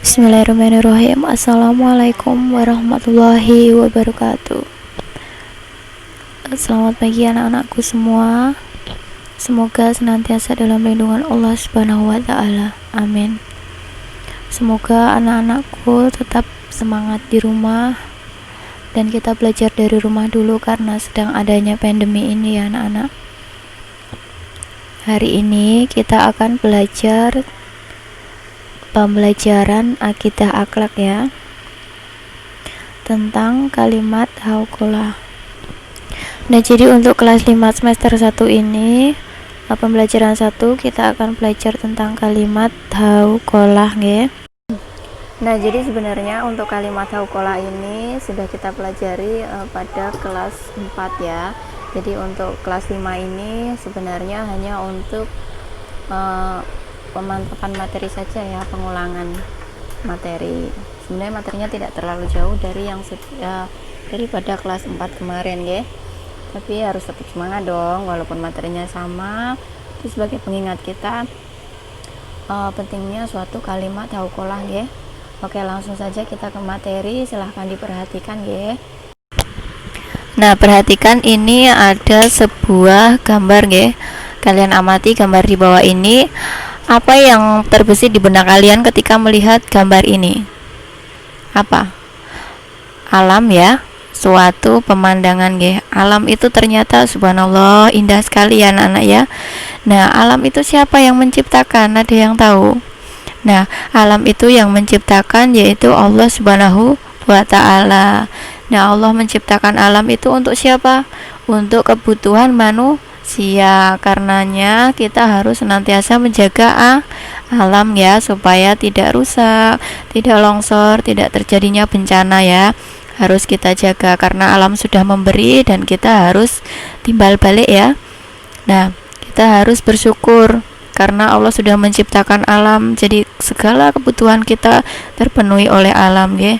Bismillahirrahmanirrahim. Assalamualaikum warahmatullahi wabarakatuh. Selamat pagi anak-anakku semua. Semoga senantiasa dalam lindungan Allah Subhanahu wa taala. Amin. Semoga anak-anakku tetap semangat di rumah dan kita belajar dari rumah dulu karena sedang adanya pandemi ini ya anak-anak. Hari ini kita akan belajar pembelajaran akidah akhlak ya, tentang kalimat hauqolah. Nah, jadi untuk kelas 5 semester 1 ini pembelajaran 1 kita akan belajar tentang kalimat hauqolah ya. Nah, jadi sebenarnya untuk kalimat hauqolah ini sudah kita pelajari pada kelas 4 ya. Jadi untuk kelas 5 ini sebenarnya hanya untuk pemantapan materi saja ya, pengulangan materi. Sebenarnya materinya tidak terlalu jauh dari yang daripada kelas 4 kemarin ya. Tapi harus tetap semangat dong walaupun materinya sama. Itu sebagai pengingat kita pentingnya suatu kalimat hauqolah ya. Oke, langsung saja kita ke materi, silahkan diperhatikan ya. Nah, perhatikan ini ada sebuah gambar ya. Kalian amati gambar di bawah ini. Apa yang terbesit di benak kalian ketika melihat gambar ini? Apa? Alam ya, suatu pemandangan ya. Alam itu ternyata subhanallah indah sekali ya anak-anak ya. Nah, alam itu siapa yang menciptakan? Ada yang tahu? Nah, alam itu yang menciptakan yaitu Allah Subhanahu wa taala. Nah, Allah menciptakan alam itu untuk siapa? Untuk kebutuhan manusia. Karenanya kita harus senantiasa menjaga alam ya, supaya tidak rusak, tidak longsor, tidak terjadinya bencana ya. Harus kita jaga karena alam sudah memberi dan kita harus timbal balik ya. Nah, kita harus bersyukur karena Allah sudah menciptakan alam, jadi segala kebutuhan kita terpenuhi oleh alam ya.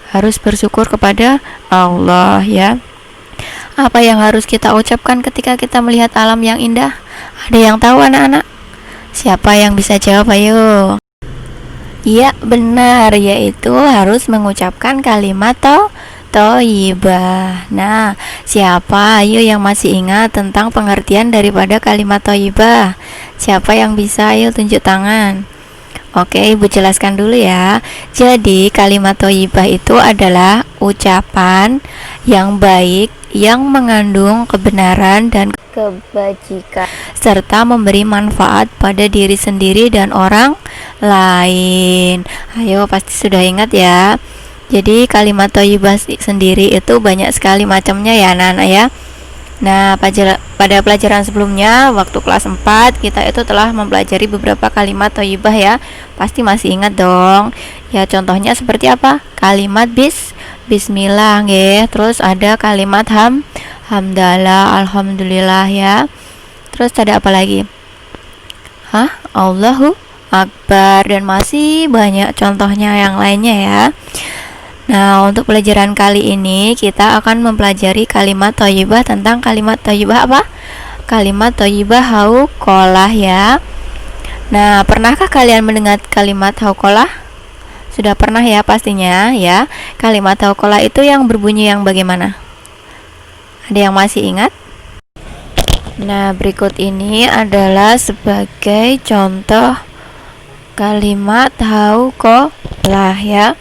Harus bersyukur kepada Allah ya. Apa yang harus kita ucapkan ketika kita melihat alam yang indah? Ada yang tahu anak-anak? Siapa yang bisa jawab ayo? Iya benar, yaitu harus mengucapkan kalimat thayyibah. Nah, siapa ayo yang masih ingat tentang pengertian daripada kalimat thayyibah? Siapa yang bisa? Ayo tunjuk tangan. Oke, Ibu jelaskan dulu ya. Jadi kalimat thayyibah itu adalah ucapan yang baik yang mengandung kebenaran dan kebajikan serta memberi manfaat pada diri sendiri dan orang lain. Ayo pasti sudah ingat ya. Jadi kalimat thayyibah sendiri itu banyak sekali macamnya ya anak-anak ya. Nah, pada pelajaran sebelumnya waktu kelas 4 kita itu telah mempelajari beberapa kalimat thayyibah ya. Pasti masih ingat dong. Ya, contohnya seperti apa? Kalimat bismillah ya. Terus ada kalimat hamdalah, alhamdulillah ya. Terus ada apa lagi? Allahu akbar, dan masih banyak contohnya yang lainnya ya. Nah, untuk pelajaran kali ini kita akan mempelajari kalimat thayyibah tentang kalimat thayyibah apa? Kalimat thayyibah hauqolah ya. Nah, pernahkah kalian mendengar kalimat hauqolah? Sudah pernah ya pastinya ya. Kalimat hauqolah itu yang berbunyi yang bagaimana? Ada yang masih ingat? Nah, berikut ini adalah sebagai contoh kalimat hauqolah ya.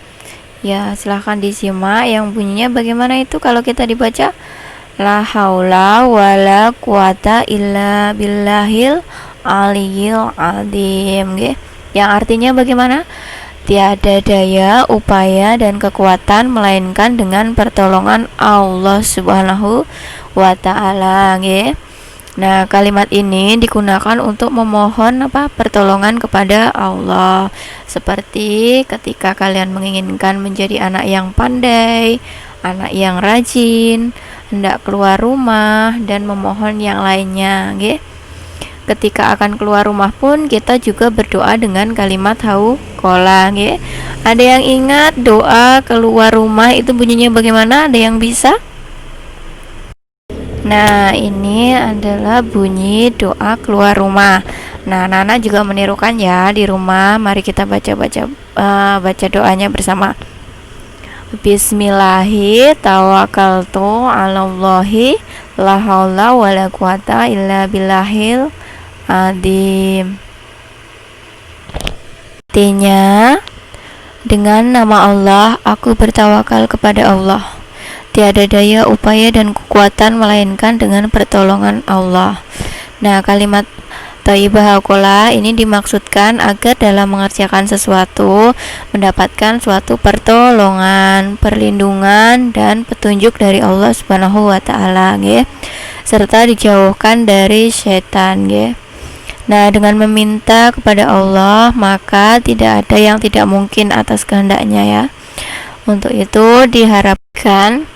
Ya, silahkan disimak yang bunyinya bagaimana itu kalau kita dibaca. La haula wala quwata illa billahil aliyil azim. Yang artinya bagaimana? Tiada daya, upaya dan kekuatan melainkan dengan pertolongan Allah Subhanahu wa taala. Nah, kalimat ini digunakan untuk memohon pertolongan kepada Allah. Seperti ketika kalian menginginkan menjadi anak yang pandai, anak yang rajin, hendak keluar rumah dan memohon yang lainnya, Ketika akan keluar rumah pun kita juga berdoa dengan kalimat hauqolah, Ada yang ingat doa keluar rumah itu bunyinya bagaimana? Ada yang bisa? Nah, ini adalah bunyi doa keluar rumah. Nah, Nana juga menirukan ya di rumah. Mari kita baca doanya bersama. Bismillahi tawakkaltu 'alallahi la haula wala quwata illa billahil azim. Artinya, dengan nama Allah aku bertawakal kepada Allah. Tiada daya, upaya, dan kekuatan melainkan dengan pertolongan Allah. Nah, kalimat Thayyibah Haqolah ini dimaksudkan agar dalam mengerjakan sesuatu mendapatkan suatu pertolongan, perlindungan, dan petunjuk dari Allah Subhanahu wa taala, nggih. Serta dijauhkan dari setan, nggih. Nah, dengan meminta kepada Allah, maka tidak ada yang tidak mungkin atas kehendaknya ya. Untuk itu diharapkan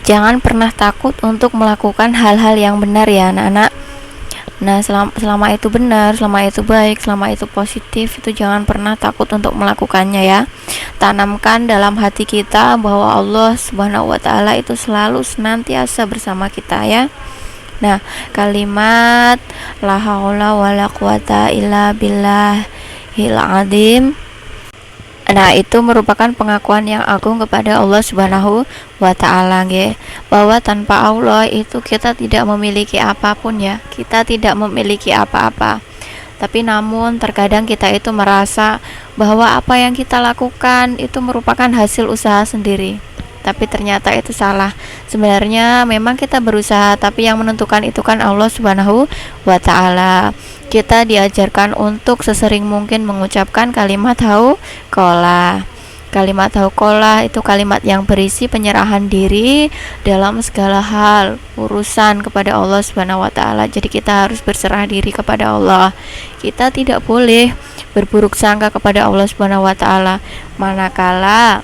jangan pernah takut untuk melakukan hal-hal yang benar ya anak-anak. Nah, selama itu benar, selama itu baik, selama itu positif, itu jangan pernah takut untuk melakukannya ya. Tanamkan dalam hati kita bahwa Allah Subhanahu wa taala itu selalu senantiasa bersama kita ya. Nah, kalimat la haula wala quwata illa billahil azim, nah itu merupakan pengakuan yang agung kepada Allah Subhanahu wa taala, nggih, bahwa tanpa Allah itu kita tidak memiliki apapun ya. Kita tidak memiliki apa-apa. Tapi namun terkadang kita itu merasa bahwa apa yang kita lakukan itu merupakan hasil usaha sendiri. Tapi ternyata itu salah. Sebenarnya memang kita berusaha, tapi yang menentukan itu kan Allah Subhanahu wa taala. Kita diajarkan untuk sesering mungkin mengucapkan kalimat hauqalah. Kalimat hauqalah itu kalimat yang berisi penyerahan diri dalam segala hal urusan kepada Allah Subhanahu wa taala. Jadi kita harus berserah diri kepada Allah. Kita tidak boleh berburuk sangka kepada Allah Subhanahu wa taala manakala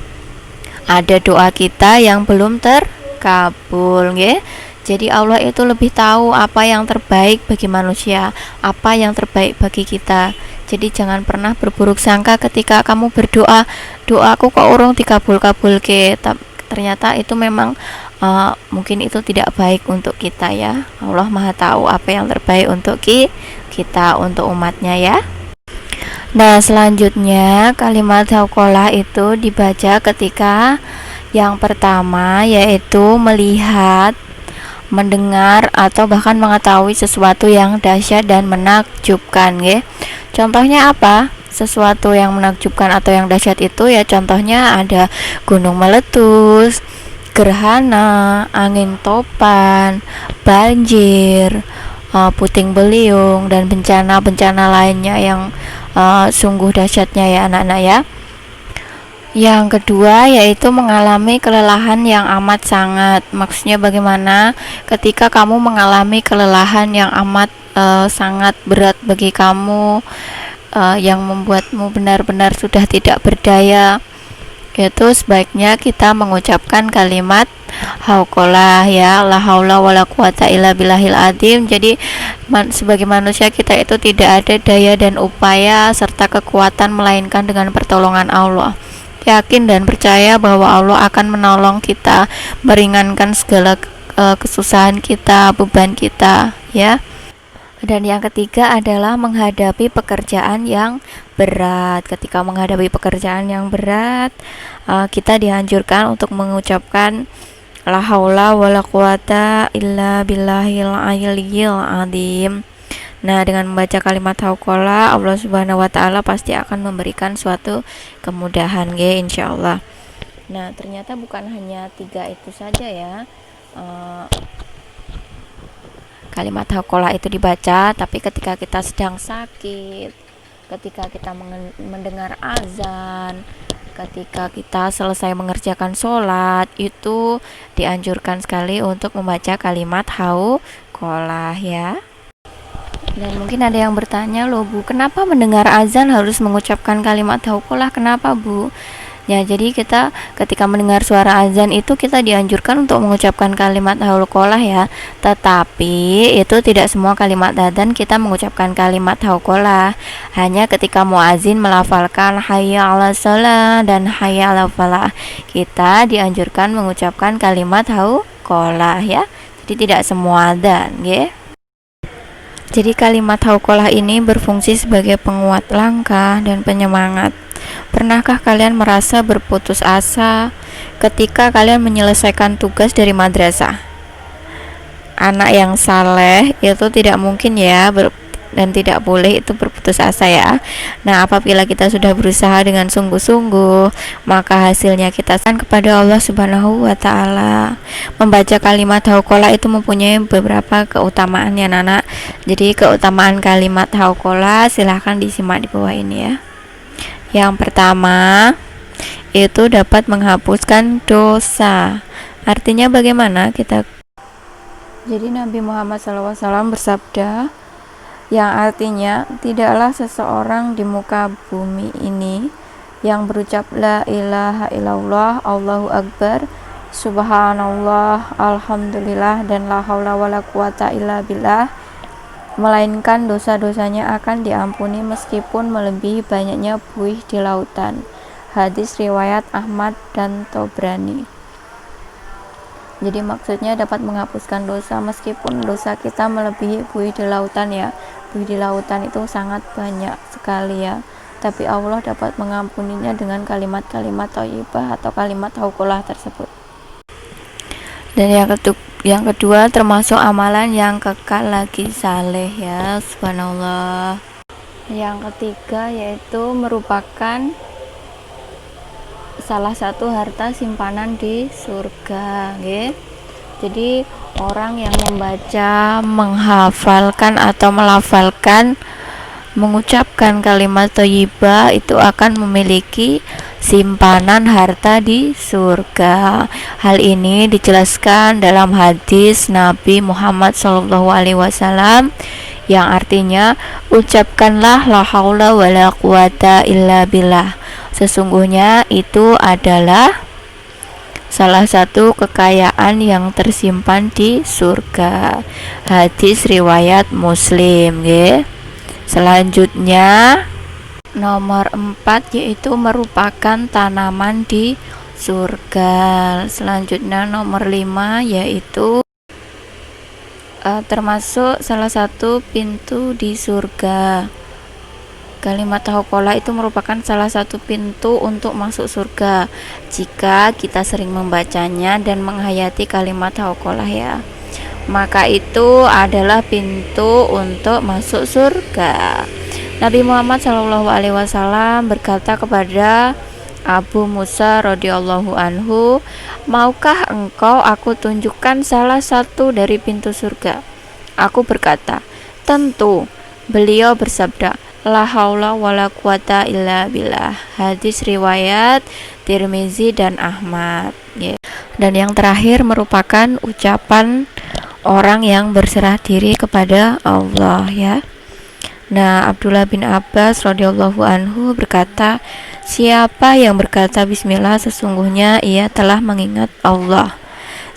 ada doa kita yang belum terkabul, nggih. Jadi Allah itu lebih tahu apa yang terbaik bagi manusia, apa yang terbaik bagi kita. Jadi jangan pernah berburuk sangka ketika kamu berdoa, doaku kok urung dikabul-kabulke. Ternyata itu memang mungkin itu tidak baik untuk kita ya. Allah Maha tahu apa yang terbaik untuk kita, untuk umatnya ya. Nah, selanjutnya kalimat hauqalah itu dibaca ketika yang pertama yaitu melihat, mendengar, atau bahkan mengetahui sesuatu yang dahsyat dan menakjubkan, nggih. Contohnya apa? Sesuatu yang menakjubkan atau yang dahsyat itu ya contohnya ada gunung meletus, gerhana, angin topan, banjir, puting beliung, dan bencana-bencana lainnya yang sungguh dahsyatnya ya anak-anak ya. Yang kedua yaitu mengalami kelelahan yang amat sangat. Maksudnya bagaimana ketika kamu mengalami kelelahan yang amat sangat berat bagi kamu, yang membuatmu benar-benar sudah tidak berdaya, itu sebaiknya kita mengucapkan kalimat hauqalah ya, la haula wala quwata illa billahil azim. Jadi sebagai manusia kita itu tidak ada daya dan upaya serta kekuatan melainkan dengan pertolongan Allah. Yakin dan percaya bahwa Allah akan menolong kita, meringankan segala kesusahan kita, beban kita ya. Dan yang ketiga adalah menghadapi pekerjaan yang berat. Ketika menghadapi pekerjaan yang berat, kita dianjurkan untuk mengucapkan la haula wala quwata illa billahil aliyyil azim. Nah, dengan membaca kalimat hauqalah, Allah Subhanahu wa taala pasti akan memberikan suatu kemudahan, nggih, insyaallah. Nah, ternyata bukan hanya 3 itu saja ya. Kalimat hauqalah itu dibaca, tapi ketika kita sedang sakit, ketika kita mendengar azan, ketika kita selesai mengerjakan sholat, itu dianjurkan sekali untuk membaca kalimat hauqalah ya. Dan mungkin ada yang bertanya, loh Bu, kenapa mendengar azan harus mengucapkan kalimat hauqalah? Kenapa Bu? Ya, jadi kita ketika mendengar suara azan itu kita dianjurkan untuk mengucapkan kalimat hauqalah ya. Tetapi itu tidak semua kalimat azan kita mengucapkan kalimat hauqalah. Hanya ketika muazin melafalkan hayya 'alas shalah dan hayya 'alal falah, kita dianjurkan mengucapkan kalimat hauqalah ya. jadi tidak semua adzan nggih. Jadi kalimat hauqalah ini berfungsi sebagai penguat langkah dan penyemangat. Pernahkah kalian merasa berputus asa ketika kalian menyelesaikan tugas dari madrasah? Anak yang saleh itu tidak mungkin ya dan tidak boleh itu berputus asa ya. Nah, apabila kita sudah berusaha dengan sungguh-sungguh, maka hasilnya kita serahkan kepada Allah Subhanahu wa taala. Membaca kalimat hauqalah itu mempunyai beberapa keutamaan ya, Nana. Jadi keutamaan kalimat hauqalah silahkan disimak di bawah ini ya. Yang pertama, itu dapat menghapuskan dosa. Artinya bagaimana kita? Jadi Nabi Muhammad SAW bersabda, yang artinya tidaklah seseorang di muka bumi ini yang berucap la ilaha illallah, Allahu Akbar, subhanallah, alhamdulillah, dan la haula wala quwata illa billah, melainkan dosa-dosanya akan diampuni meskipun melebihi banyaknya buih di lautan. Hadis riwayat Ahmad dan Tobrani. Jadi maksudnya dapat menghapuskan dosa meskipun dosa kita melebihi buih di lautan ya. Buih di lautan itu sangat banyak sekali ya. Tapi Allah dapat mengampuninya dengan kalimat-kalimat thayyibah atau kalimat hauqalah tersebut. Dan yang kedua termasuk amalan yang kekal lagi saleh ya, subhanallah. Yang ketiga yaitu merupakan salah satu harta simpanan di surga nggih. Jadi orang yang membaca, menghafalkan atau melafalkan, mengucapkan kalimat thayyibah itu akan memiliki simpanan harta di surga. Hal ini dijelaskan dalam hadis Nabi Muhammad SAW yang artinya, ucapkanlah la haula wala quwata illa billah. Sesungguhnya itu adalah salah satu kekayaan yang tersimpan di surga. Hadis riwayat Muslim nggih. Selanjutnya nomor 4 yaitu merupakan tanaman di surga. Selanjutnya nomor 5 yaitu termasuk salah satu pintu di surga. Kalimat hauqalah itu merupakan salah satu pintu untuk masuk surga jika kita sering membacanya dan menghayati kalimat hauqalah ya. Maka itu adalah pintu untuk masuk surga. Nabi Muhammad SAW berkata kepada Abu Musa radhiyallahu anhu, maukah engkau aku tunjukkan salah satu dari pintu surga? Aku berkata, tentu. Beliau bersabda, la haula wala quwata illa billah. Hadis riwayat Tirmizi dan Ahmad ya. Dan yang terakhir merupakan ucapan orang yang berserah diri kepada Allah ya. Nah, Abdullah bin Abbas radhiyallahu anhu berkata, siapa yang berkata bismillah sesungguhnya ia telah mengingat Allah.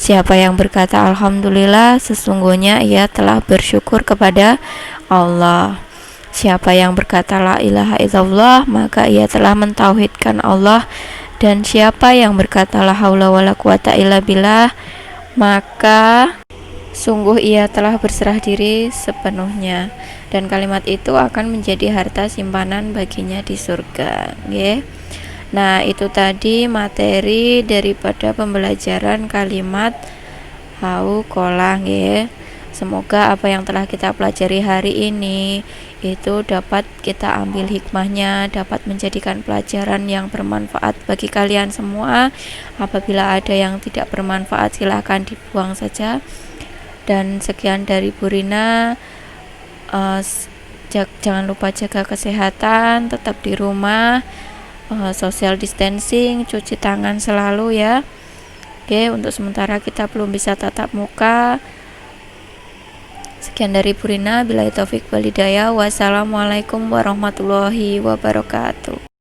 Siapa yang berkata alhamdulillah sesungguhnya ia telah bersyukur kepada Allah. Siapa yang berkata la ilaha illallah maka ia telah mentauhidkan Allah. Dan siapa yang berkata la haula wala quwata illa billah maka sungguh ia telah berserah diri sepenuhnya, dan kalimat itu akan menjadi harta simpanan baginya di surga nggih. Nah, itu tadi materi daripada pembelajaran kalimat hauqalah nggih. Semoga apa yang telah kita pelajari hari ini itu dapat kita ambil hikmahnya, dapat menjadikan pelajaran yang bermanfaat bagi kalian semua. Apabila ada yang tidak bermanfaat silahkan dibuang saja. Dan sekian dari Bu Rina. Jangan lupa jaga kesehatan, tetap di rumah, social distancing, cuci tangan selalu ya. Oke, untuk sementara kita belum bisa tatap muka. Sekian dari Bu Rina, billahi taufik wal hidayah. Wassalamualaikum warahmatullahi wabarakatuh.